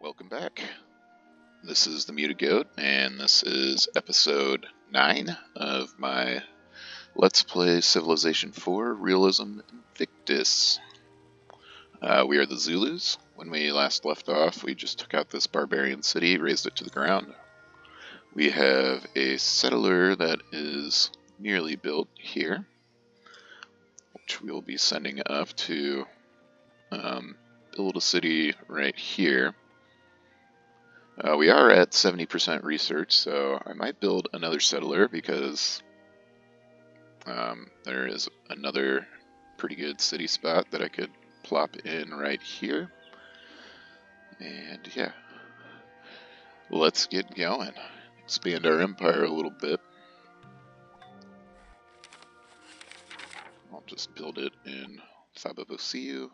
welcome back. This is the Muted Goat, and this is episode 9 of my Let's Play Civilization 4 Realism Invictus. We are the Zulus. When we last left off, we just took out this barbarian city, razed it to the ground. We have a settler that is nearly built here, which we will be sending up to build a city right here. We are at 70% research, so I might build another settler because there is another pretty good city spot that I could plop in right here. And yeah, let's get going. Expand our empire a little bit. I'll just build it in Fababosiu.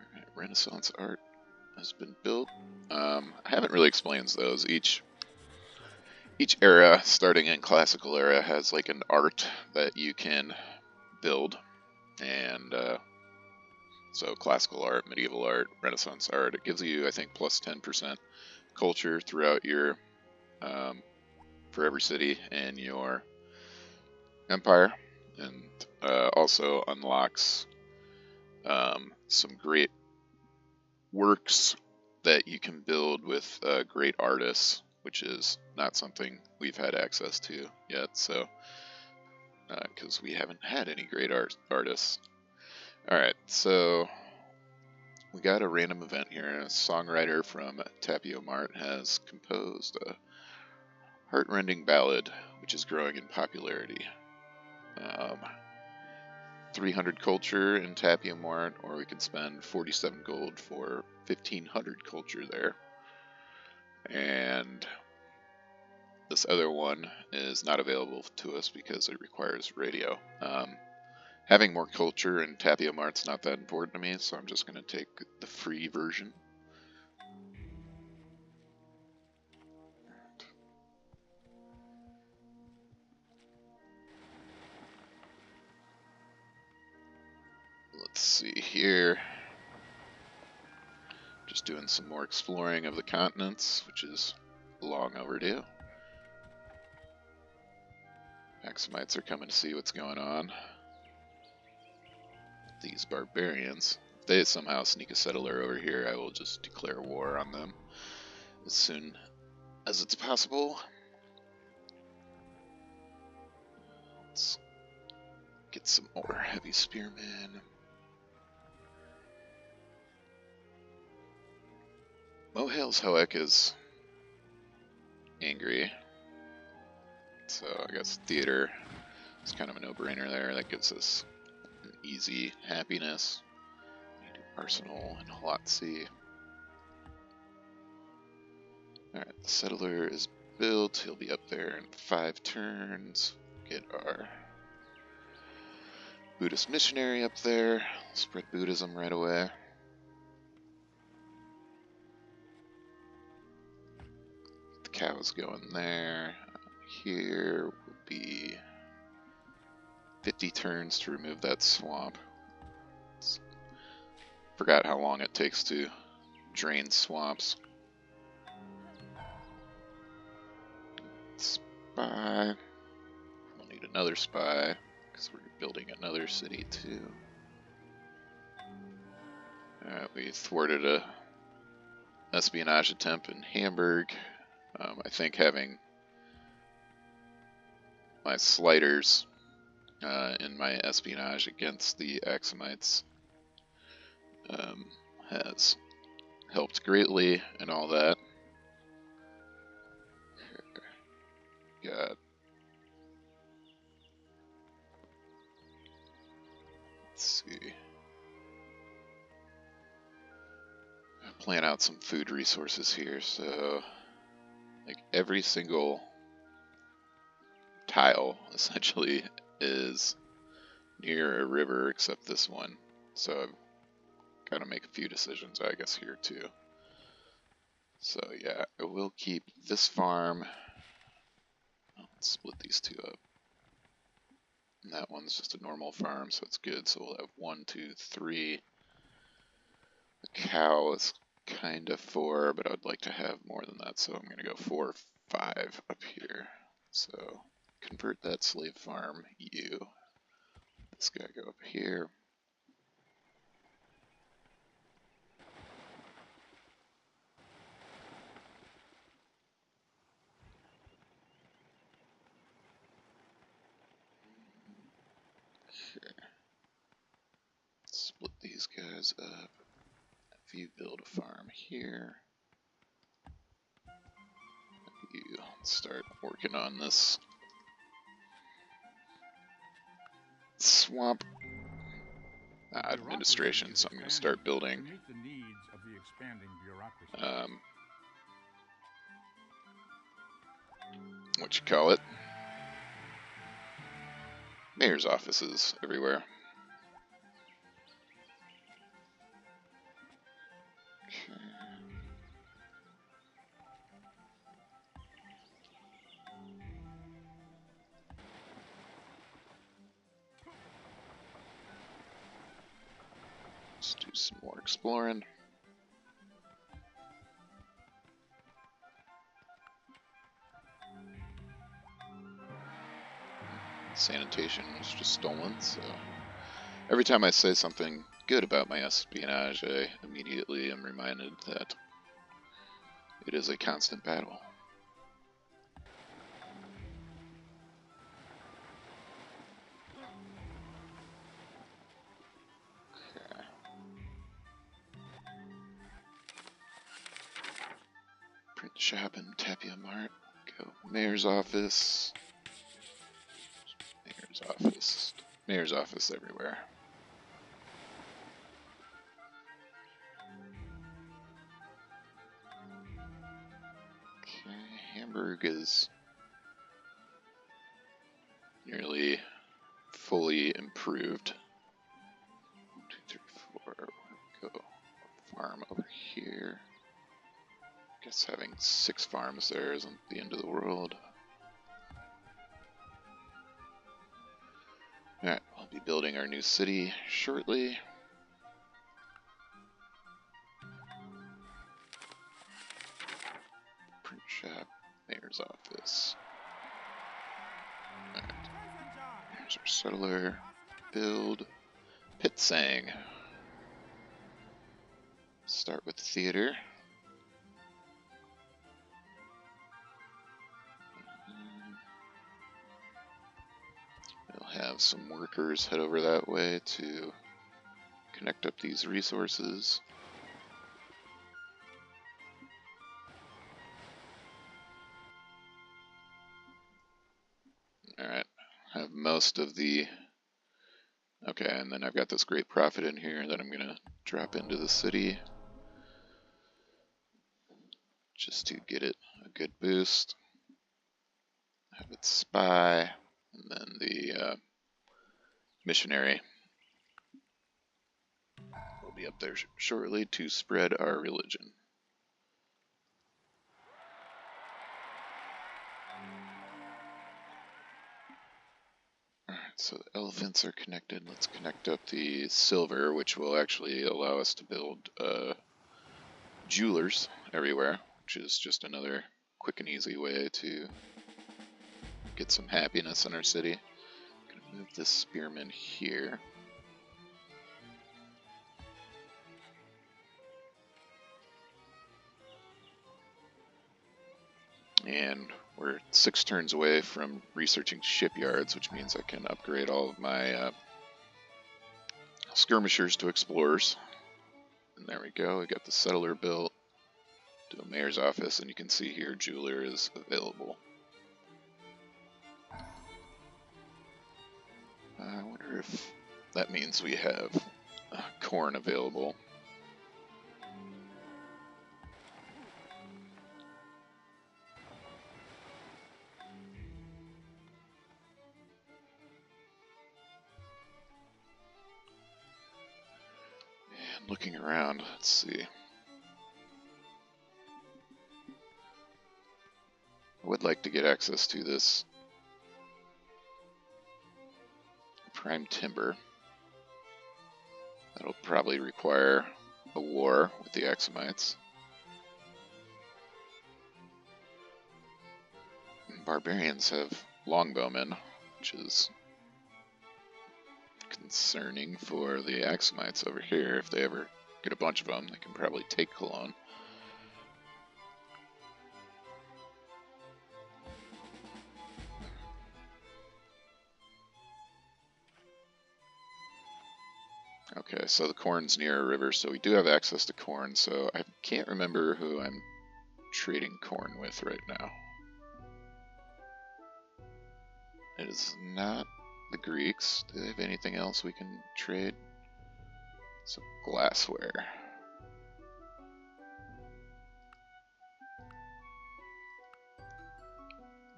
Alright, Renaissance art has been built. I haven't really explained those. Each era, starting in classical era, has like an art that you can build, and so classical art, medieval art, Renaissance art. It gives you, I think, plus 10% culture throughout your for every city in your empire, and also unlocks some great works that you can build with great artists, which is not something we've had access to yet, so because we haven't had any great artists. Alright, so we got a random event here. A songwriter from Tapio Mart has composed a heart-rending ballad which is growing in popularity. 300 culture in Tapio Mart, or we can spend 47 gold for 1500 culture there. And this other one is not available to us because it requires radio. Having more culture in Tapio Mart's not that important to me, so I'm just going to take the free version. Let's see here. Just doing some more exploring of the continents, which is long overdue. Axumites are coming to see what's going on. These barbarians, if they somehow sneak a settler over here, I will just declare war on them as soon as it's possible. Let's get some more heavy spearmen. Mohale's Hoek is angry, so I guess theater is kind of a no-brainer there. That gives us an easy happiness. We do Arsenal and Hlotzi. Alright, the settler is built. He'll be up there in 5 turns. Get our Buddhist missionary up there. Spread Buddhism right away. The cows going there. Here will be 50 turns to remove that swamp. Forgot how long it takes to drain swamps. Spy. We'll need another spy because we're building another city too. Alright, we thwarted a espionage attempt in Hamburg. I think having my sliders in my espionage against the Axumites has helped greatly and all that. Got let's see. Plan out some food resources here, so like every single tile essentially is near a river except this one, so I've got to make a few decisions I guess here too. So yeah, I will keep this farm. Let's split these two up. And that one's just a normal farm, so it's good. So we'll have 1, 2, 3. The cow is kind of 4, but I'd like to have more than that, so I'm going to go 4, 5 up here. So convert that slave farm, you. This guy go up here. Okay. Split these guys up. If you build a farm here, you start working on this swamp administration, so I'm going to start building what you call it, mayor's offices everywhere. Okay. Let's do some more exploring. Sanitation was just stolen, so every time I say something good about my espionage, I immediately am reminded that it is a constant battle. Okay. Print shop and Tapia Mart. Go mayor's office. Mayor's office. Mayor's office everywhere. Okay, Hamburg is nearly fully improved. 1, 2, 3, 4. Go farm over here. Guess having 6 farms there isn't the end of the world. Alright, I'll be building our new city shortly. Print shop, mayor's office. Alright. Here's our settler. Build. Pitsang. Start with theater. We'll have some workers head over that way to connect up these resources. Alright, have most of the... Okay, and then I've got this great profit in here that I'm going to drop into the city just to get it a good boost. Have it spy, and then the missionary will be up there shortly to spread our religion. Alright, so the elephants are connected. Let's connect up the silver, which will actually allow us to build jewelers everywhere, which is just another quick and easy way to get some happiness in our city. I'm gonna move this spearman here. And we're 6 turns away from researching shipyards, which means I can upgrade all of my skirmishers to explorers. And there we go, we got the settler built to a mayor's office, and you can see here jeweler is available. I wonder if that means we have corn available. And looking around, let's see. I would like to get access to this prime timber. That'll probably require a war with the Axumites. barbarians have longbowmen, which is concerning for the Axumites over here. If they ever get a bunch of them, they can probably take Cologne. Okay, so the corn's near a river, so we do have access to corn, so I can't remember who I'm trading corn with right now. It is not the Greeks. Do they have anything else we can trade? So glassware.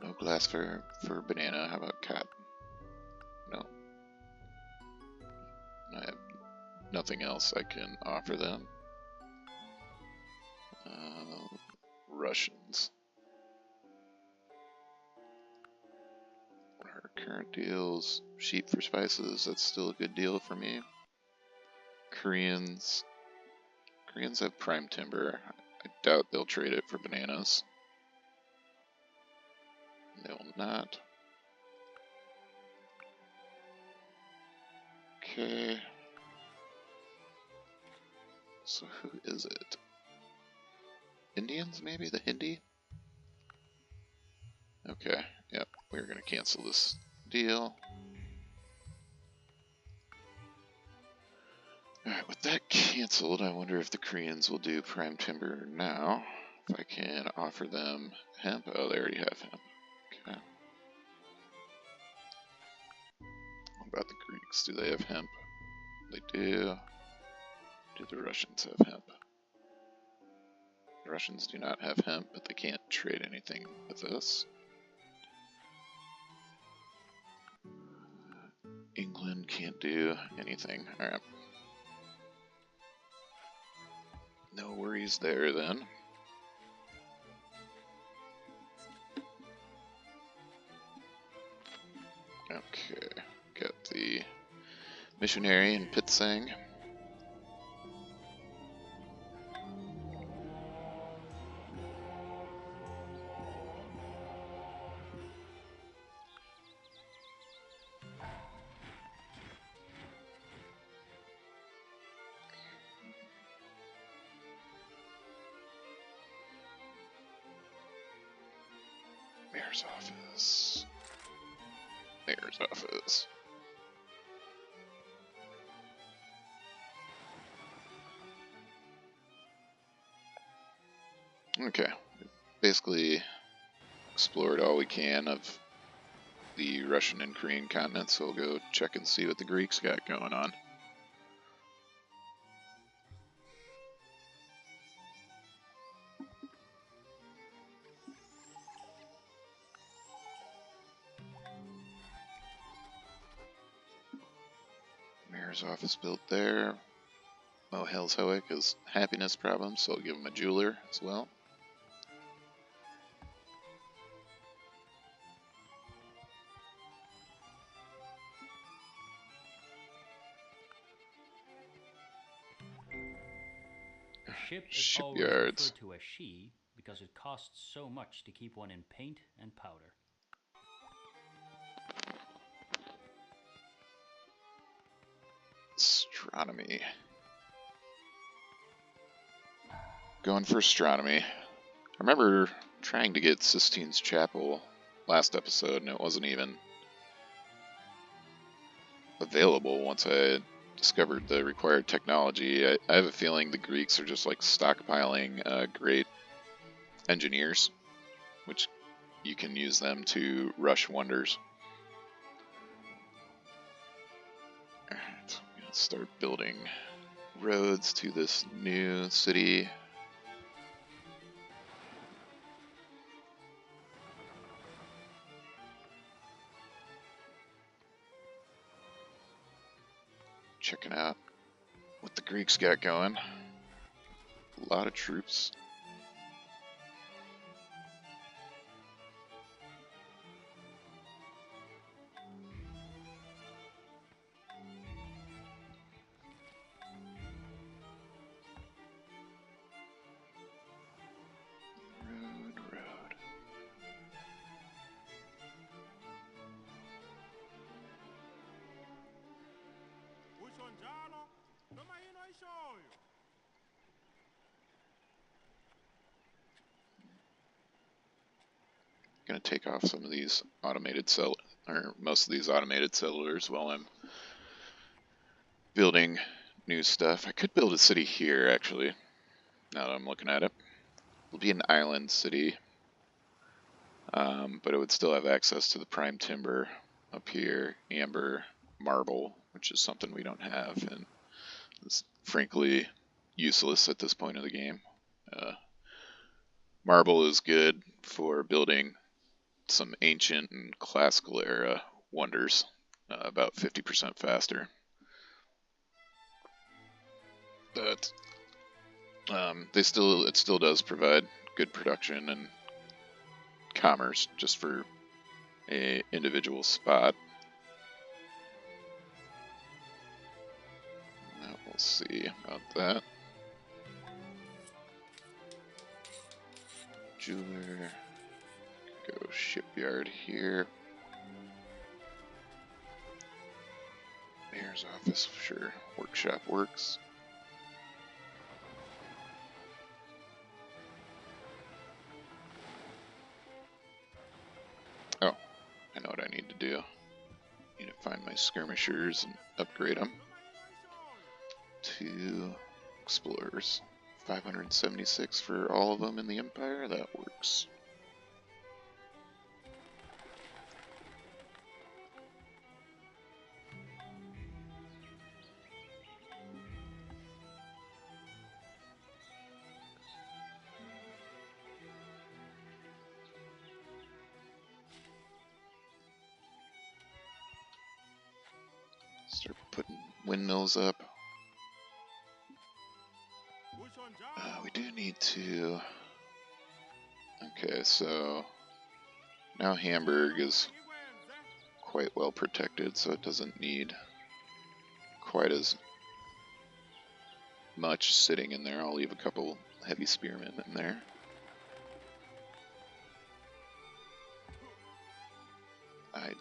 No glass for banana. How about cotton? No. I have nothing else I can offer them. Russians. Our current deals, sheep for spices, that's still a good deal for me. Koreans have prime timber. I doubt they'll trade it for bananas. They will not. Okay. So who is it? Indians, maybe? The Hindi? Okay, yep, we're gonna cancel this deal. Alright, with that canceled, I wonder if the Koreans will do prime timber now. If I can offer them hemp. Oh, they already have hemp. Okay. What about the Greeks? Do they have hemp? They do. Do the Russians have hemp? The Russians do not have hemp, but they can't trade anything with us. England can't do anything. Alright. No worries there then. Okay, got the missionary in Pitsang. Mayor's office. Mayor's office. Okay, basically explored all we can of the Russian and Korean continents, so we'll go check and see what the Greeks got going on. Mayor's office built there. Oh, Helshoek has happiness problems, so I'll give him a jeweler as well. The ship is Shipyards. always referred to as she because it costs so much to keep one in paint and powder. Astronomy. Going for astronomy. I remember trying to get Sistine's Chapel last episode, and it wasn't even available once I discovered the required technology. I have a feeling the Greeks are just like stockpiling great engineers, which you can use them to rush wonders. Alright, I'm gonna start building roads to this new city. Checking out what the Greeks got going. A lot of troops. Road. going to take off some of these automated or most of these automated settlers while I'm building new stuff. I could build a city here, actually, now that I'm looking at it. It'll be an island city, but it would still have access to the prime timber up here, amber, marble, which is something we don't have, and it's frankly useless at this point of the game. Marble is good for building some ancient and classical era wonders, about 50% faster. But it still does provide good production and commerce just for a individual spot. We'll see about that. Jeweler, go shipyard here. Mayor's office, sure. Workshop works. Oh, I know what I need to do. I need to find my skirmishers and upgrade them to explorers. 576 for all of them in the Empire, that works. Start putting windmills up. We do need to... Okay, so now Hamburg is quite well protected, so it doesn't need quite as much sitting in there. I'll leave a couple heavy spearmen in there. I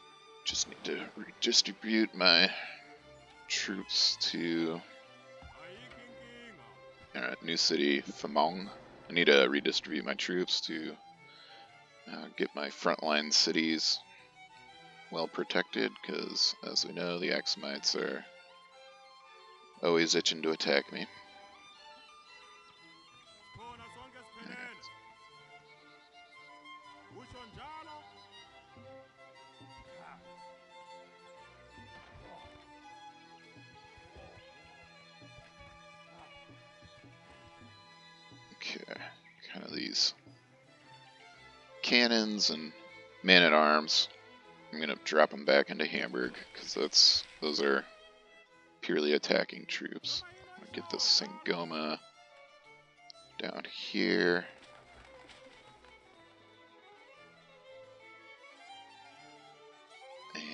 just need to redistribute my troops to new city, Famong. I need to redistribute my troops to get my frontline cities well protected, because as we know, the Axumites are always itching to attack me. Okay, kind of these cannons and man-at-arms. I'm gonna drop them back into Hamburg because those are purely attacking troops. I'm gonna get the Sangoma down here.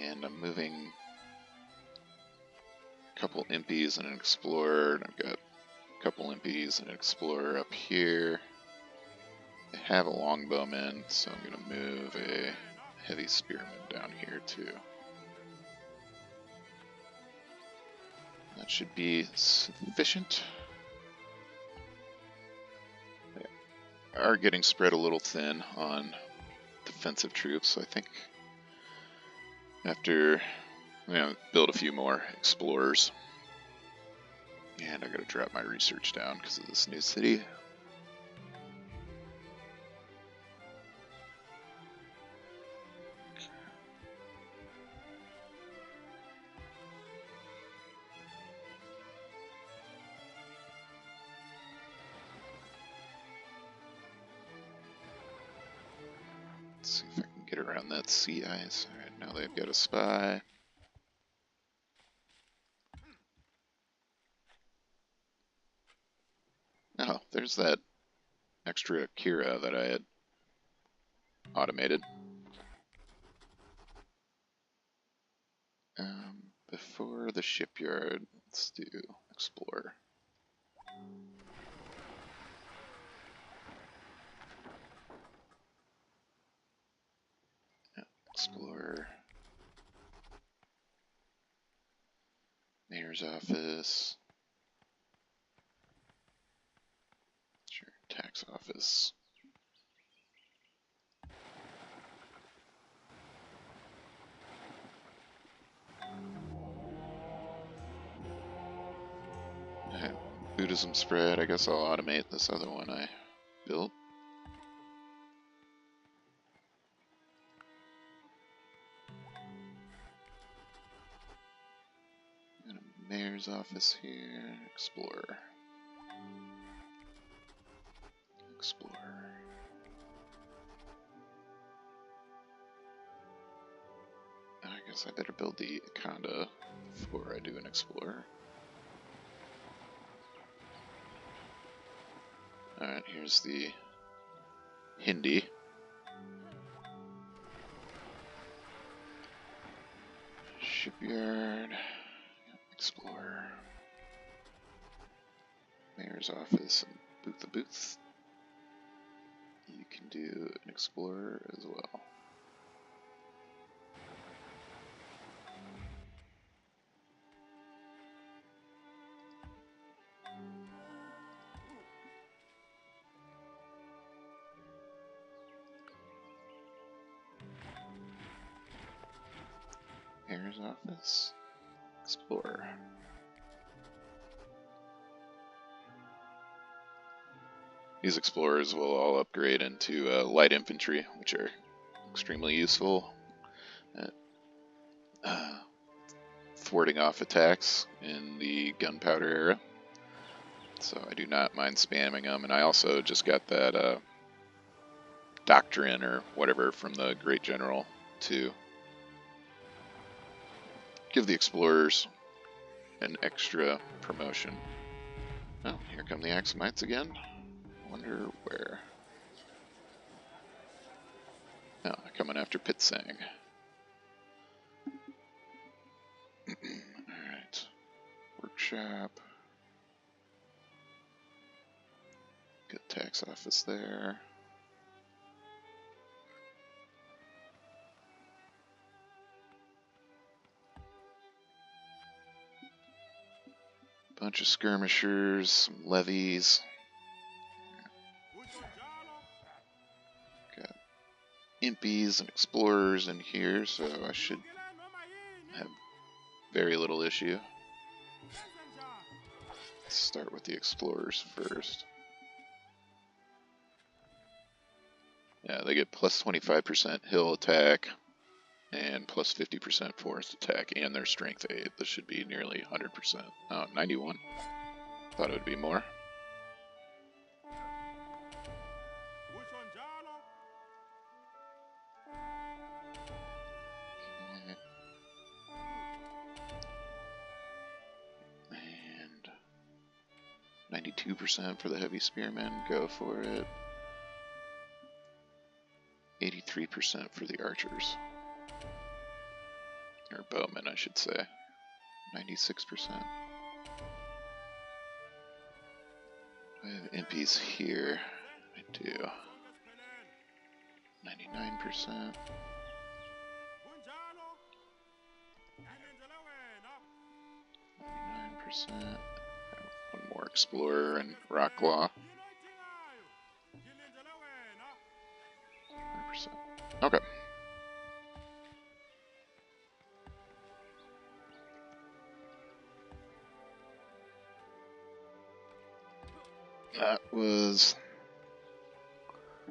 And I'm moving a couple impies and an explorer. And I've got a couple impies and an explorer up here. I have a longbowman, so I'm going to move a heavy spearman down here too. That should be sufficient. They are getting spread a little thin on defensive troops, so I think after build a few more explorers. And I gotta drop my research down because of this new city. Let's see if I can get around that sea ice. Alright, now they've got a spy. Oh, there's that extra Kira that I had automated. Before the shipyard, let's do Explorer. Yeah, Explorer. Mayor's office. Sure, tax office. Buddhism spread. I guess I'll automate this other one I built. And a mayor's office here. Explorer. Explorer. And I guess I better build the Conda before I do an Explorer. Alright, here's the Hindi. Shipyard. Explorer. Mayor's office and boot the booth. You can do an Explorer as well. Mayor's office. Explorer. These explorers will all upgrade into light infantry, which are extremely useful at thwarting off attacks in the gunpowder era. So I do not mind spamming them, and I also just got that doctrine or whatever from the Great General to give the explorers an extra promotion. Oh, here come the Axumites again. Wonder where. No, they're coming after Pitsang. Alright. Workshop. Good tax office there. Bunch of skirmishers, some levies. Got impies and explorers in here, so I should have very little issue. Let's start with the explorers first. Yeah, they get plus 25% hill attack and plus 50% forest attack and their strength 8. This should be nearly 100%. Oh, 91. Thought it would be more. And 92% for the heavy spearmen. Go for it. 83% for the archers. Or bowmen, I should say. 96%. I have impies here. I do. 99%. 99%. One more explorer and Rocklaw. 100%. Okay. That was...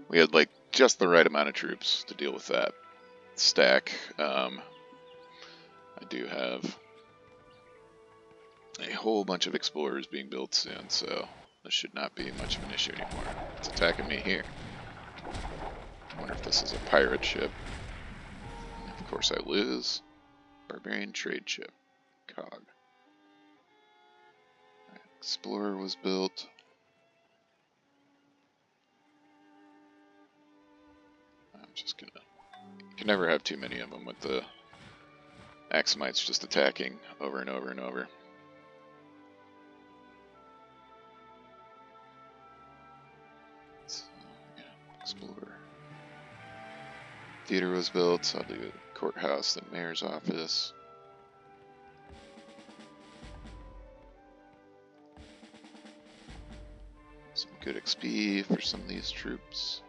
We had like just the right amount of troops to deal with that stack. I do have a whole bunch of explorers being built soon, so this should not be much of an issue anymore. It's attacking me here. I wonder if this is a pirate ship. Of course I lose. Barbarian trade ship. Cog. Right, Explorer was built. I'm just gonna... You can never have too many of them with the Axumites just attacking over and over and over. So, yeah, Explorer. Theater was built, so I'll do the courthouse, the mayor's office. Some good XP for some of these troops.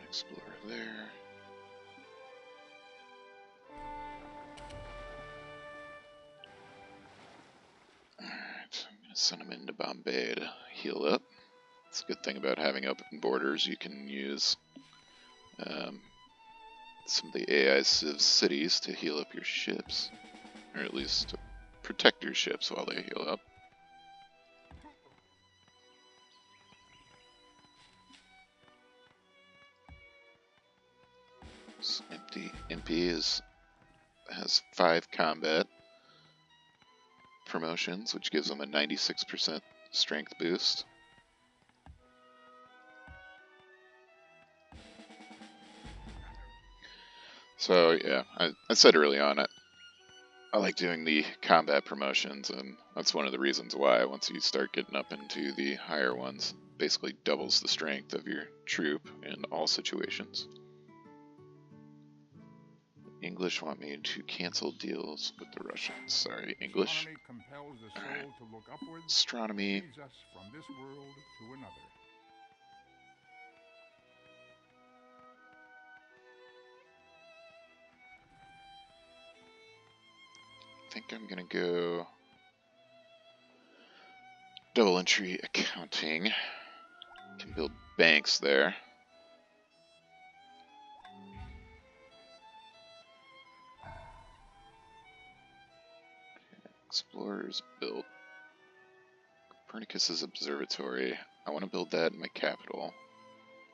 Explorer there. Send them into Bombay to heal up. It's a good thing about having open borders. You can use some of the AI Civ cities to heal up your ships, or at least to protect your ships while they heal up. So Impy has 5 combat promotions, which gives them a 96% strength boost. So yeah, I said early on, I like doing the combat promotions, and that's one of the reasons why once you start getting up into the higher ones, basically doubles the strength of your troop in all situations. English want me to cancel deals with the Russians. Sorry, English. Astronomy compels the soul Alright. to look upwards, Astronomy. leads us from this world to another. I think I'm gonna go double entry accounting. Can build banks there. Explorers built. Copernicus's observatory. I want to build that in my capital,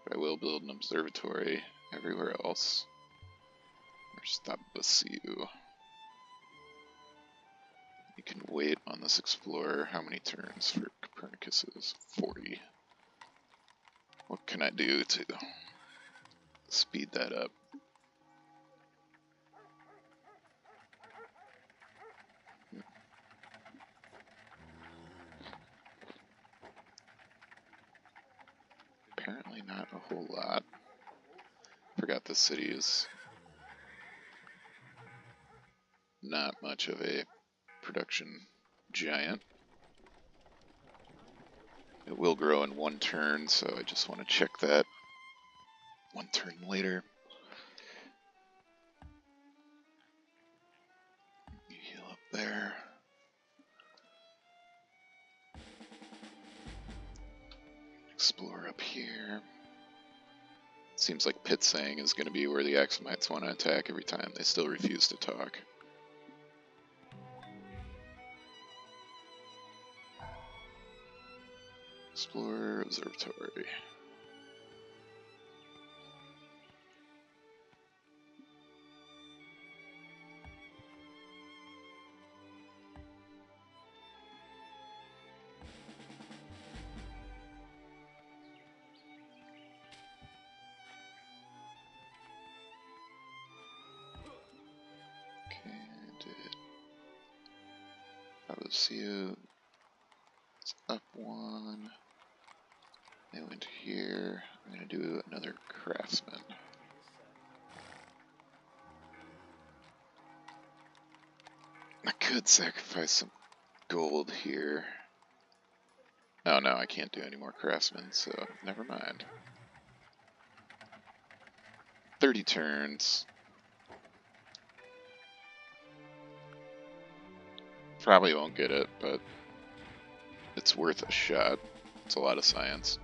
but I will build an observatory everywhere else. Where's Tabasiu? You can wait on this explorer. How many turns for Copernicus's? 40. What can I do to speed that up? Apparently not a whole lot. Forgot the city is not much of a production giant. It will grow in 1 turn, so I just want to check that 1 turn later. You heal up there. Explore up here. Seems like Pitsang is going to be where the Axumites want to attack every time. They still refuse to talk. Explore Observatory. Okay, I did. I will see you. It's up 1. They went here. I'm going to do another craftsman. I could sacrifice some gold here. Oh no, I can't do any more craftsmen, so never mind. 30 turns. Probably won't get it, but it's worth a shot. It's a lot of science.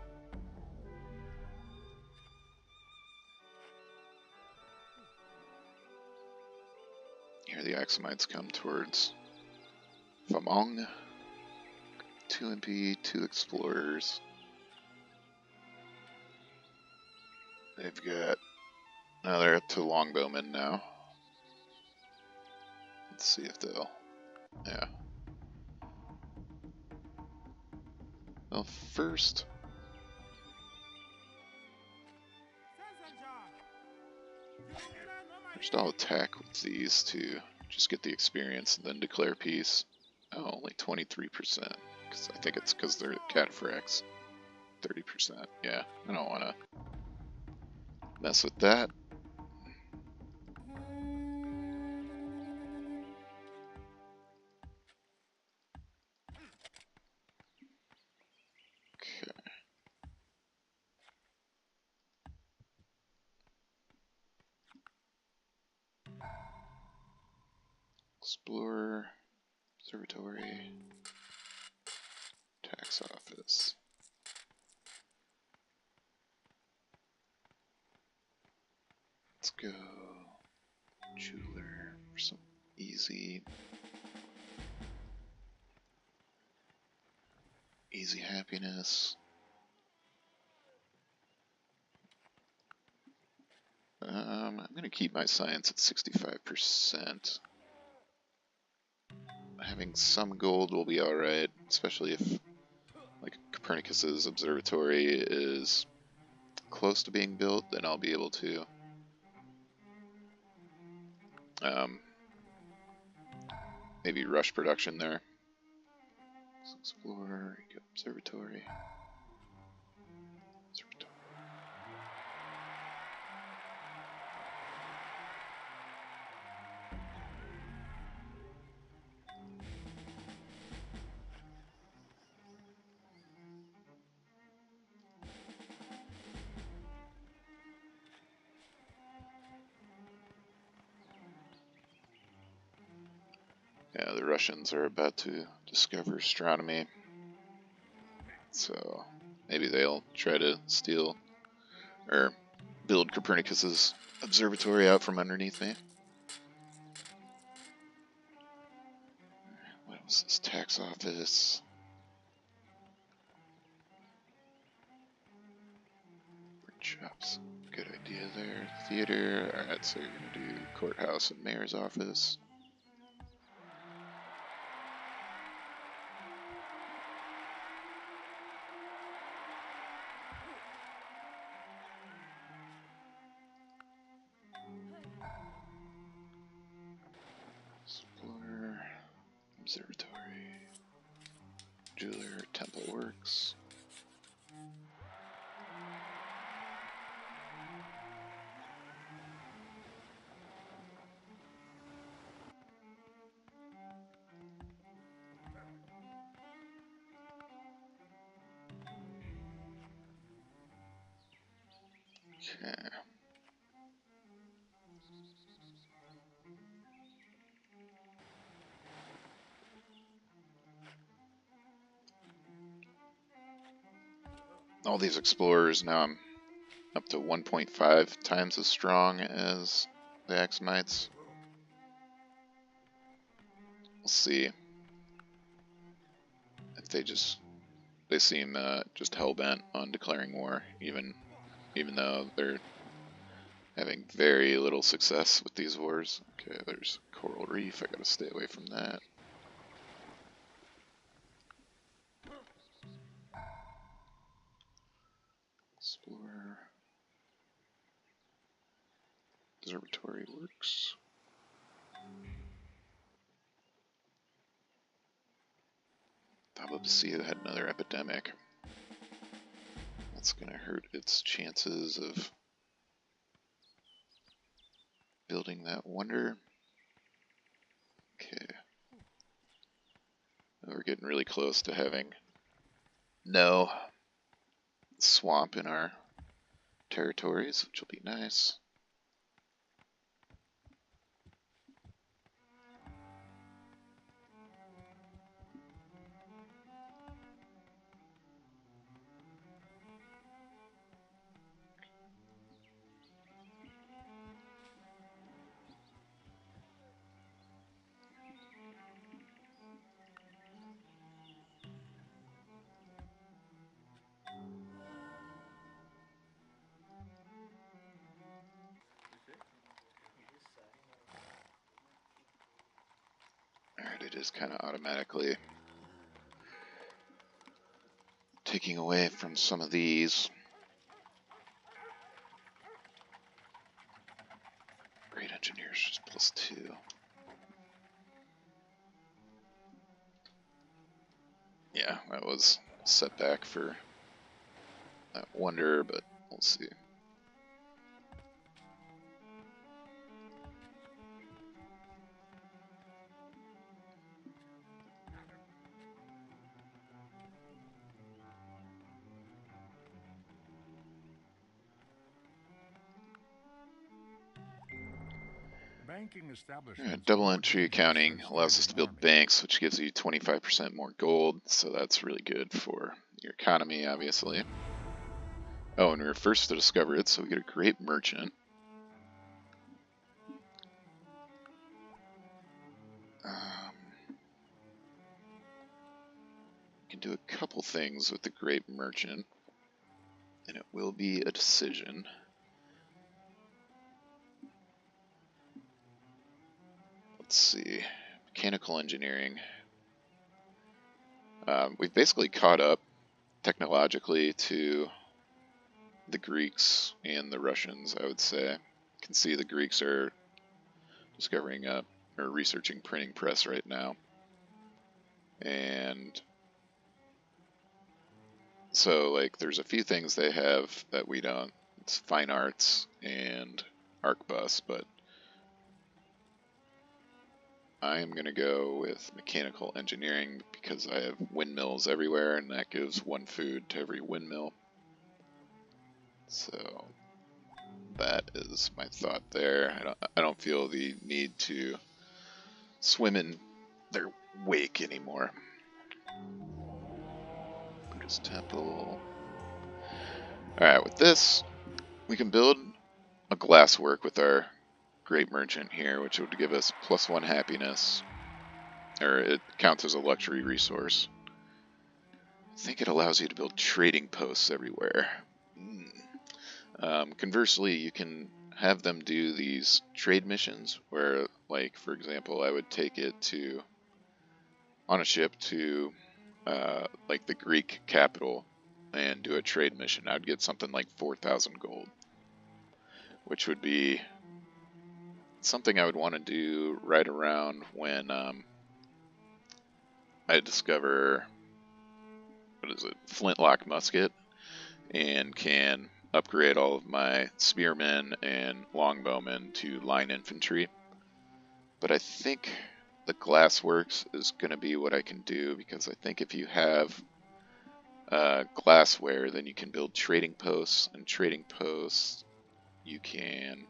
Here the Axumites come towards Famong. 2 MP, 2 explorers. They've got... Now they're up to longbowmen now. Let's see if they'll... Yeah. Well, first... First I'll attack with these to just get the experience and then declare peace. Oh, only 23%. Cause I think it's because they're cataphracts. 30%. Yeah, I don't want to mess with that. Okay. Explorer, observatory. tax office. Let's go jeweler for some easy happiness. I'm gonna keep my science at 65%. Having some gold will be alright, especially if like Copernicus's observatory is close to being built, then I'll be able to maybe rush production there. Let's explore, observatory. Yeah, the Russians are about to discover astronomy, so maybe they'll try to steal or build Copernicus's observatory out from underneath me. What was this tax office? Shops, good idea there. Theater, alright, so you're gonna do courthouse and mayor's office. Explorer, observatory, jeweler, temple works. Okay. All these explorers now I'm up to 1.5 times as strong as the Axmites. We'll see if they seem just hell-bent on declaring war, even though they're having very little success with these wars. Okay, there's coral reef, I gotta stay away from that. Explorer. Observatory works. Bababasia had another epidemic. That's gonna hurt its chances of building that wonder. Okay. We're getting really close to having no swamp in our territories, which will be nice. Alright, it is kind of automatically taking away from some of these. Great engineers, just +2. Yeah, that was a setback for that wonder, but we'll see. Banking establishments Double more entry dangerous accounting than allows us standard to build armies. banks, which gives you 25% more gold, so that's really good for your economy, obviously. Oh, and we were first to discover it, so we get a great merchant. We can do a couple things with the great merchant, and it will be a decision. Let's see, mechanical engineering. We've basically caught up technologically to the Greeks and the Russians, I would say. You can see the Greeks are discovering or researching printing press right now. And so, like, there's a few things they have that we don't. It's fine arts and arquebus, but I am going to go with mechanical engineering because I have windmills everywhere, and that gives one food to every windmill. So that is my thought there. I don't feel the need to swim in their wake anymore. Buddhist temple. Alright, with this, we can build a glasswork with our great merchant here, which would give us +1 happiness. Or it counts as a luxury resource. I think it allows you to build trading posts everywhere. Conversely, you can have them do these trade missions where, like, for example, I would take it to on a ship to like the Greek capital and do a trade mission. I'd get something like 4,000 gold, which would be something I would want to do right around when I discover, what is it, flintlock musket, and can upgrade all of my spearmen and longbowmen to line infantry. But I think the glassworks is going to be what I can do, because I think if you have glassware, then you can build trading posts, and trading posts you can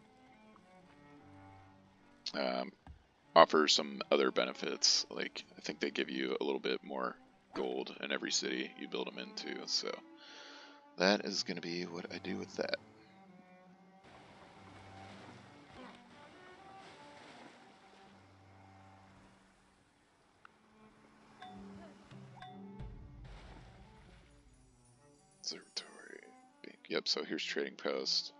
offer some other benefits. Like, I think they give you a little bit more gold in every city you build them into, so that is going to be what I do with that. Observatory. Yep, so here's trading post.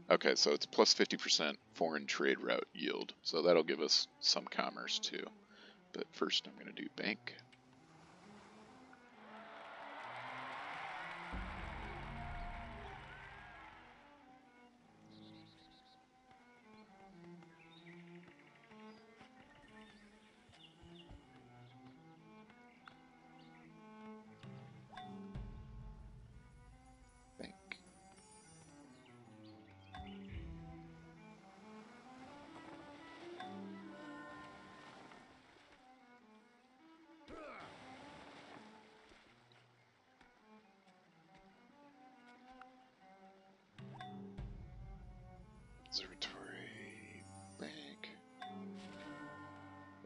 Okay, so it's plus 50% foreign trade route yield, so that'll give us some commerce too. But first I'm going to do bank. Bank. Observatory. Bank.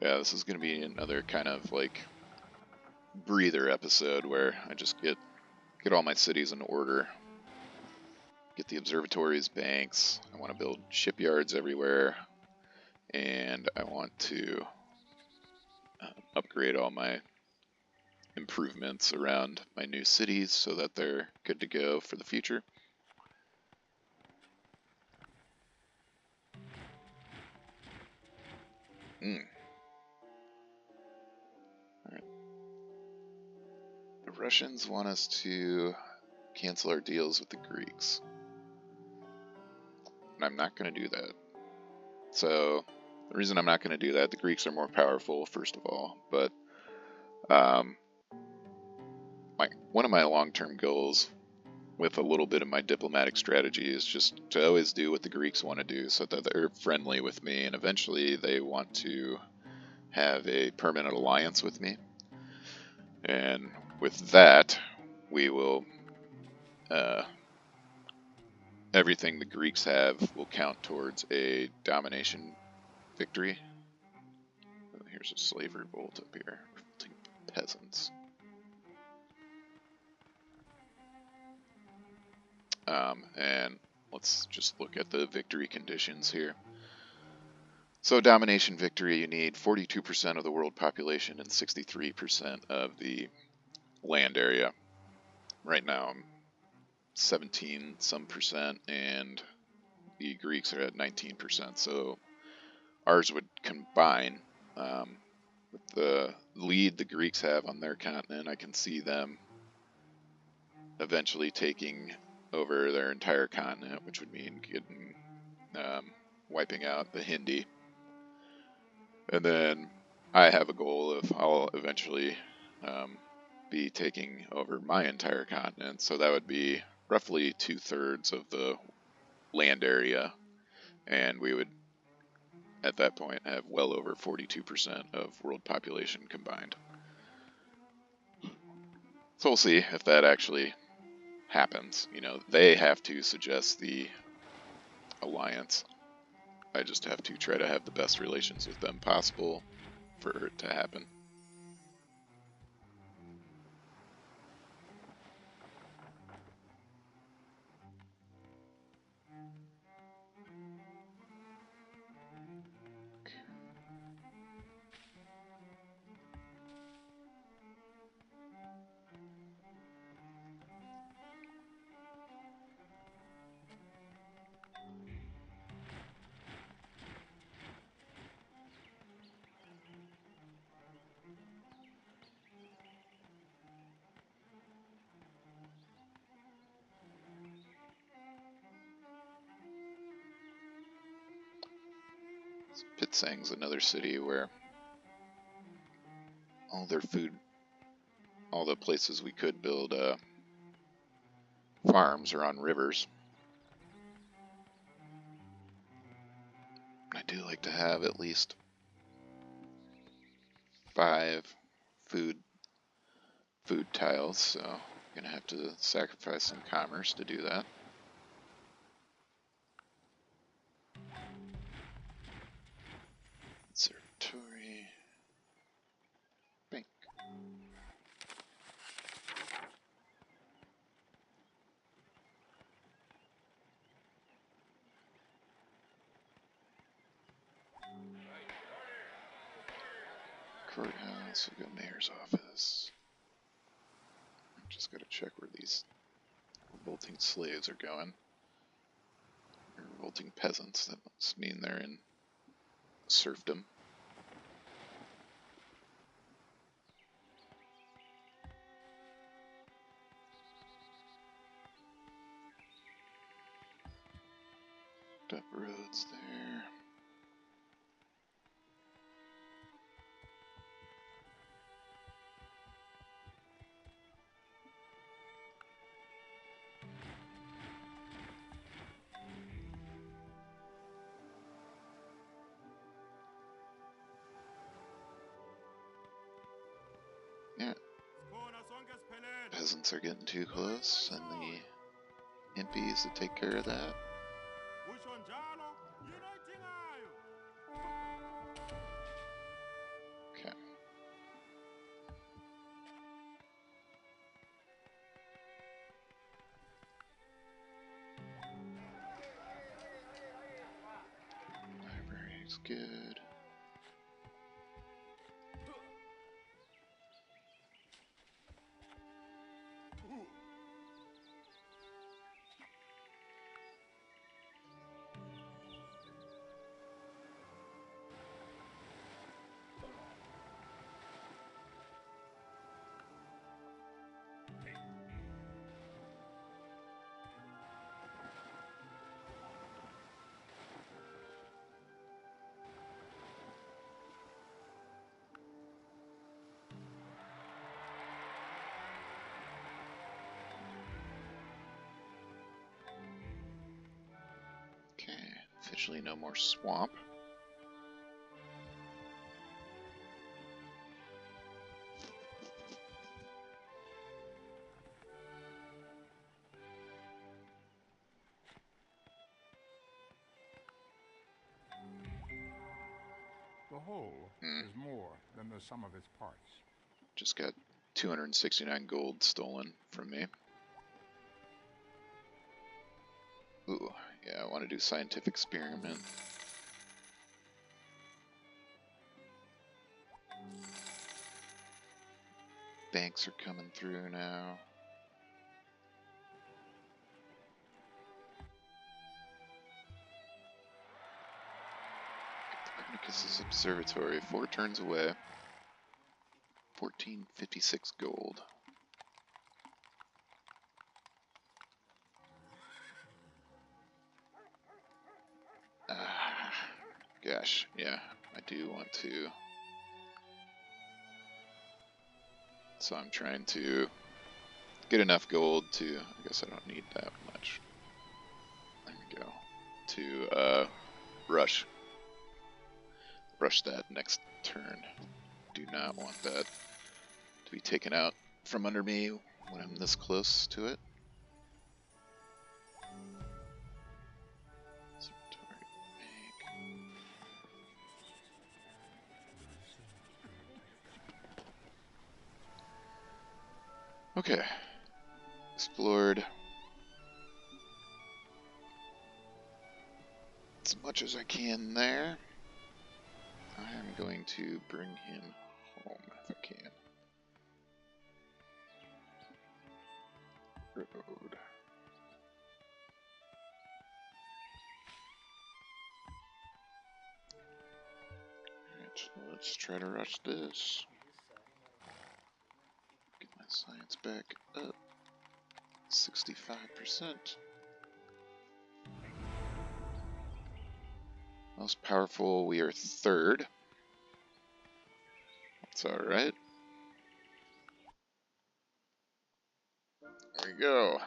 Yeah, this is going to be another kind of like breather episode where I just get all my cities in order. Get the observatories, banks. I want to build shipyards everywhere, and I want to upgrade all my improvements around my new cities so that they're good to go for the future. Alright. The Russians want us to cancel our deals with the Greeks. And I'm not going to do that. So, the reason I'm not going to do that, the Greeks are more powerful, first of all, but one of my long-term goals with a little bit of my diplomatic strategy is just to always do what the Greeks want to do so that they're friendly with me, and eventually they want to have a permanent alliance with me. And with that, we will everything the Greeks have will count towards a domination victory. Oh, here's a slave revolt up here. Revolting peasants. And let's just look at the victory conditions here. So domination victory, you need 42% of the world population and 63% of the land area. Right now I'm 17 some percent and the Greeks are at 19%. So ours would combine with the lead the Greeks have on their continent. I can see them eventually taking over their entire continent, which would mean getting wiping out the Hindi. And then I have a goal of I'll eventually be taking over my entire continent, so that would be roughly 2/3 of the land area, and we would at that point have well over 42% of world population combined. So we'll see if that actually happens. You know, they have to suggest the alliance. I just have to try to have the best relations with them possible for it to happen. Pitsang's another city where all their food, all the places we could build farms are on rivers. I do like to have at least 5 food tiles, so I'm gonna have to sacrifice some commerce to do that. Observatory. Bank. Courthouse, we got mayor's office. Just gotta check where these revolting slaves are going. They're revolting peasants, that must mean they're in serfdom. Up roads there. Yeah. Peasants are getting too close, and the impies to take care of that. Okay. Library's good. Okay, officially no more swamp. The whole Hmm. is more than the sum of its parts. Just got 269 gold stolen from me. Ooh, yeah, I want to do scientific experiment. Banks are coming through now. Copernicus's observatory, 4 turns away. 1456 gold. Gosh, yeah, I do want to. So I'm trying to get enough gold to, I guess I don't need that much. There we go. To rush that next turn. Do not want that to be taken out from under me when I'm this close to it. Okay. Explored as much as I can there. I am going to bring him home if I can. Road. Alright, so let's try to rush this. Get my science back up. 65%. Most powerful, we are 3rd. That's alright. There we go.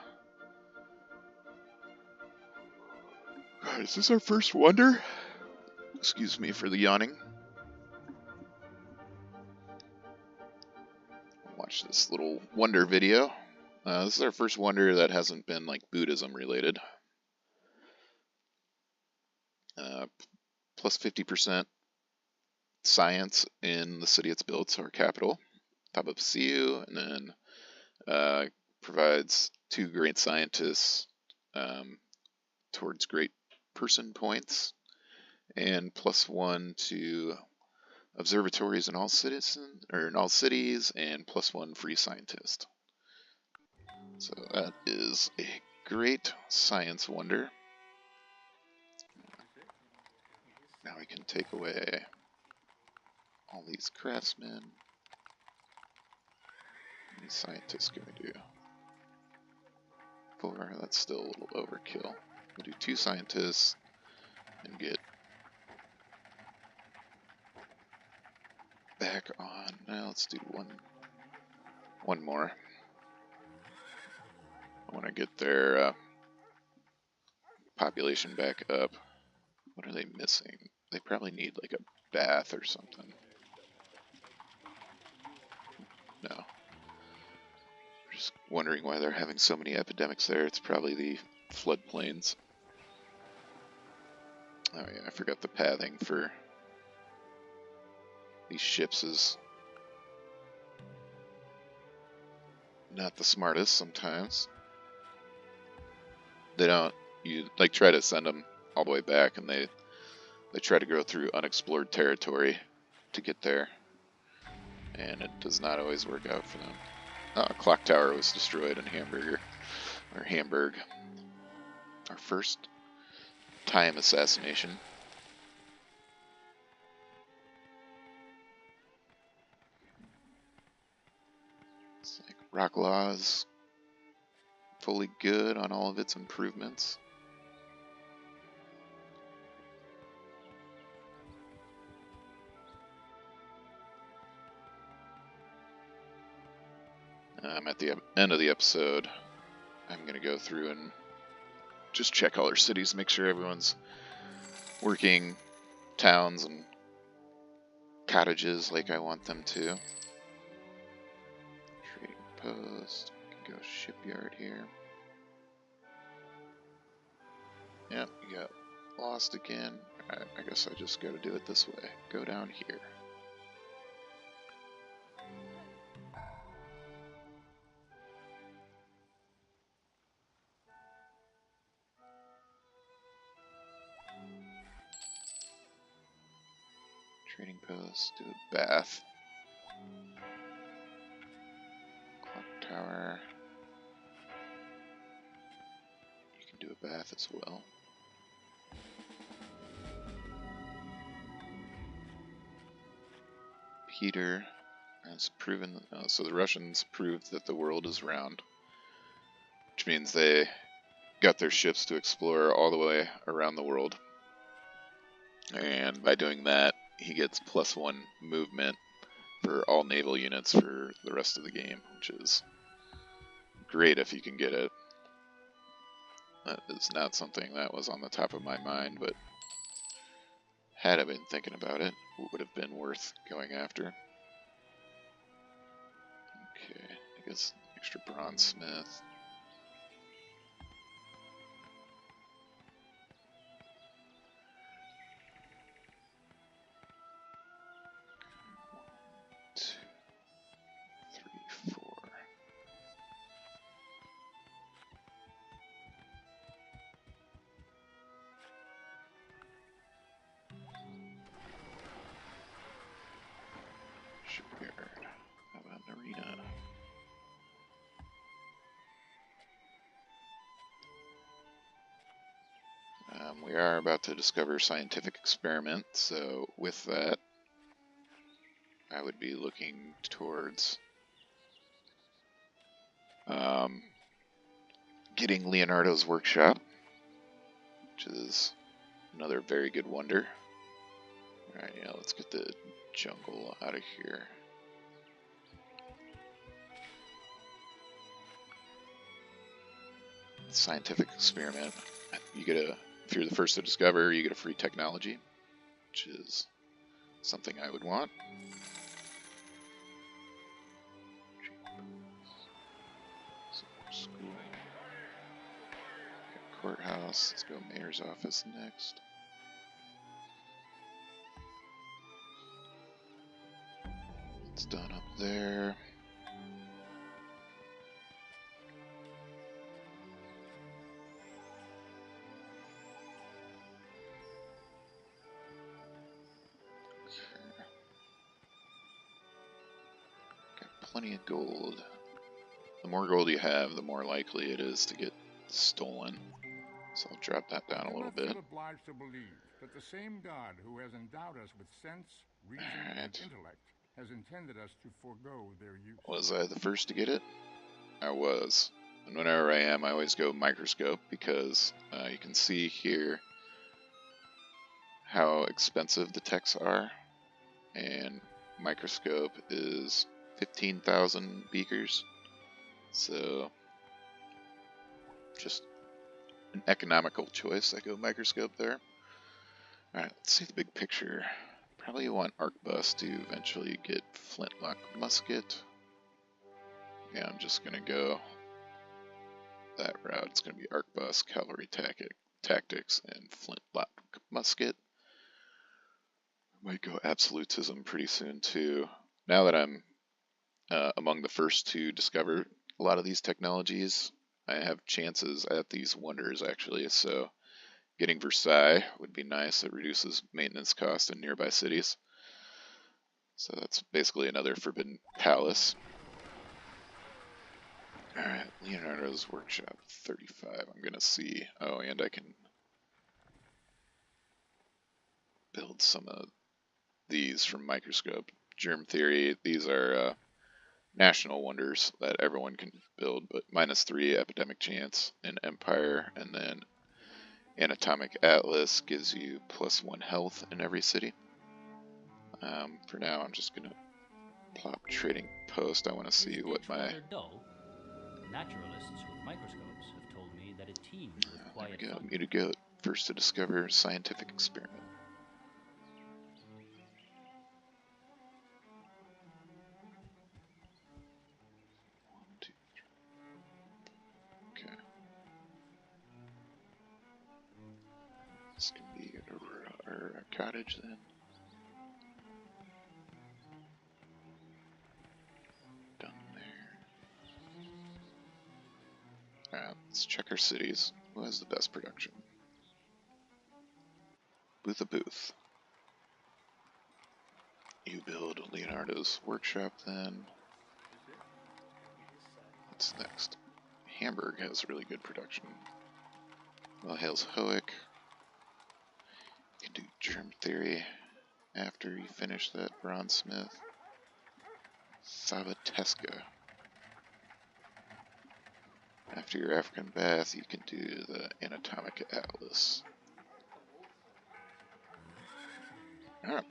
God, is this our first wonder? Excuse me for the yawning. Watch this little wonder video. This is our first wonder that hasn't been like Buddhism related. Plus 50% science in the city it's built, so our capital. Top of CU, and then provides 2 great scientists towards great person points, and +1 to observatories in all cities, and +1 free scientist. So that is a great science wonder. Now we can take away all these craftsmen. How many scientists can we do? 4, that's still a little overkill. We'll do 2 scientists and get back on. Now let's do one more. I want to get their population back up. What are they missing? They probably need like a bath or something. No. Just wondering why they're having so many epidemics there. It's probably the floodplains. Oh yeah, I forgot the pathing for these ships is not the smartest sometimes. They don't, you like try to send them all the way back, and they try to go through unexplored territory to get there, and it does not always work out for them. Clock tower was destroyed in Hamburg. Our first time assassination. It's like Rock Law's fully good on all of its improvements. At the end of the episode, I'm going to go through and just check all our cities, make sure everyone's working towns and cottages like I want them to. Trading post, we can go shipyard here. Yep, you got lost again. I guess I just gotta do it this way. Go down here. Trading post, do a bath. Clock tower. You can do a bath as well. Peter has proven, so the Russians proved that the world is round, which means they got their ships to explore all the way around the world. And by doing that, he gets +1 movement for all naval units for the rest of the game, which is great if you can get it. That is not something that was on the top of my mind, but had I been thinking about it, it would have been worth going after. Okay, I guess extra bronzesmith. Shipyard. How about an arena? We are about to discover scientific experiment, so with that, I would be looking towards getting Leonardo's workshop, which is another very good wonder. Alright, yeah, let's get the jungle out of here. Scientific experiment. You get a, if you're the first to discover, you get a free technology, which is something I would want. School. Courthouse. Let's go mayor's office next. It's done up there. Plenty of gold. The more gold you have, the more likely it is to get stolen. So I'll drop that down a little bit. I feel obliged to believe that the same God who has endowed us with sense, reason, and intellect has intended us to forego their use. Was I the first to get it? I was. And whenever I am, I always go microscope because you can see here how expensive the techs are. And microscope is 15,000 beakers. So, just an economical choice. I go microscope there. Alright, let's see the big picture. Probably want arquebus to eventually get flintlock musket. Yeah, I'm just gonna go that route. It's gonna be arquebus, cavalry tactics, and flintlock musket. I might go absolutism pretty soon too. Now that I'm among the first to discover a lot of these technologies, I have chances at these wonders actually, so getting Versailles would be nice. It reduces maintenance cost in nearby cities. So that's basically another forbidden palace. Alright, Leonardo's workshop 35. I'm gonna see. Oh, and I can build some of these from microscope. Germ theory, these are national wonders that everyone can build, but -3 epidemic chance in Empire, and then Anatomic Atlas gives you +1 health in every city. For now, I'm just gonna plop trading post. I want to see what my... dull. Naturalists with microscopes have told me that it teems with quiet There we go, fun. muted goat. First to discover scientific experiment. This can be cottage then. Done there. Alright, let's check our cities. Who has the best production? Booth a booth. You build Leonardo's workshop then. What's next? Hamburg has really good production. Well, Hales Hoek. You can do germ theory after you finish that bronzesmith. Sabateska. After your African bath, you can do the anatomic atlas. Alright.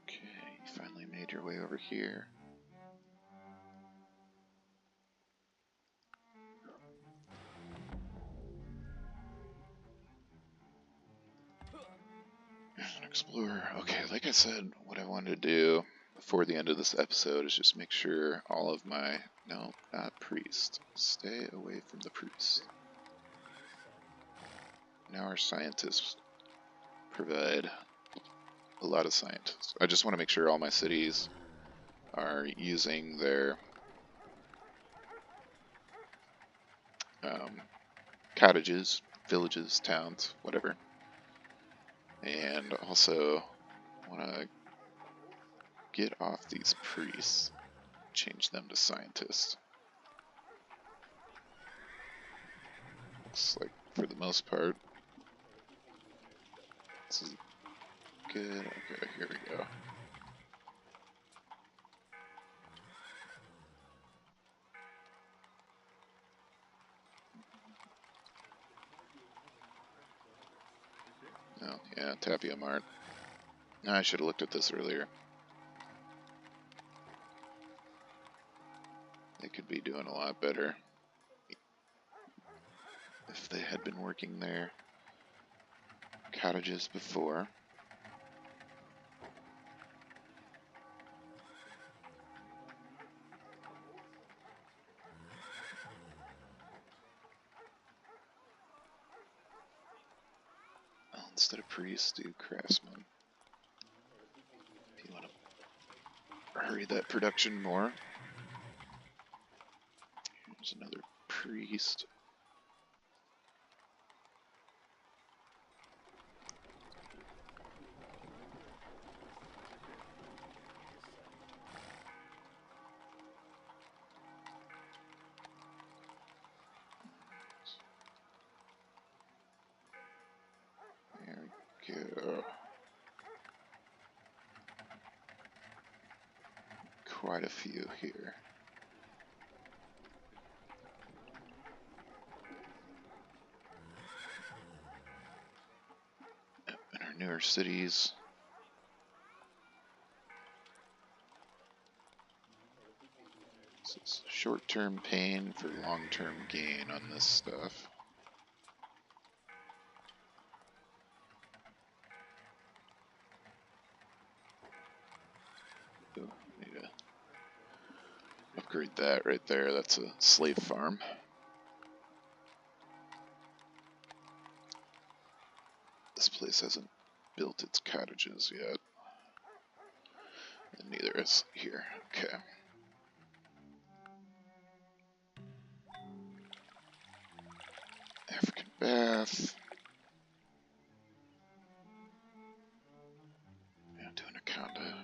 Okay, you finally made your way over here. An explorer. Okay, like I said, what I wanted to do before the end of this episode is just make sure all of my... No, not priest. Stay away from the priest. Now our scientists provide a lot of scientists. I just want to make sure all my cities are using their cottages, villages, towns, whatever. And also want to get off these priests, change them to scientists. Looks like for the most part this is good. Okay, here we go. Oh, yeah, Tapia Mart. I should have looked at this earlier. They could be doing a lot better if they had been working their cottages before. Instead of priest, do craftsman. If you want to hurry that production more. Here's another priest. There we go. Quite a few here. In our newer cities. This is short-term pain for long-term gain on this stuff. Ooh, need to upgrade that right there. That's a slave farm. This place hasn't built its cottages yet. And neither is here. Okay. African bath. Yeah, doing a conda.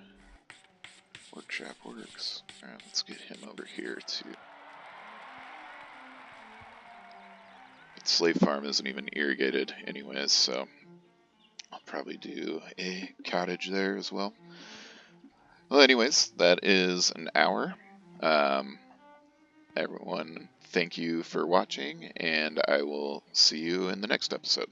Workshop works. Alright, let's get him over here too. The slave farm isn't even irrigated anyways, so I'll probably do a cottage there as well. Well, anyways, that is an hour. Everyone, thank you for watching, and I will see you in the next episode.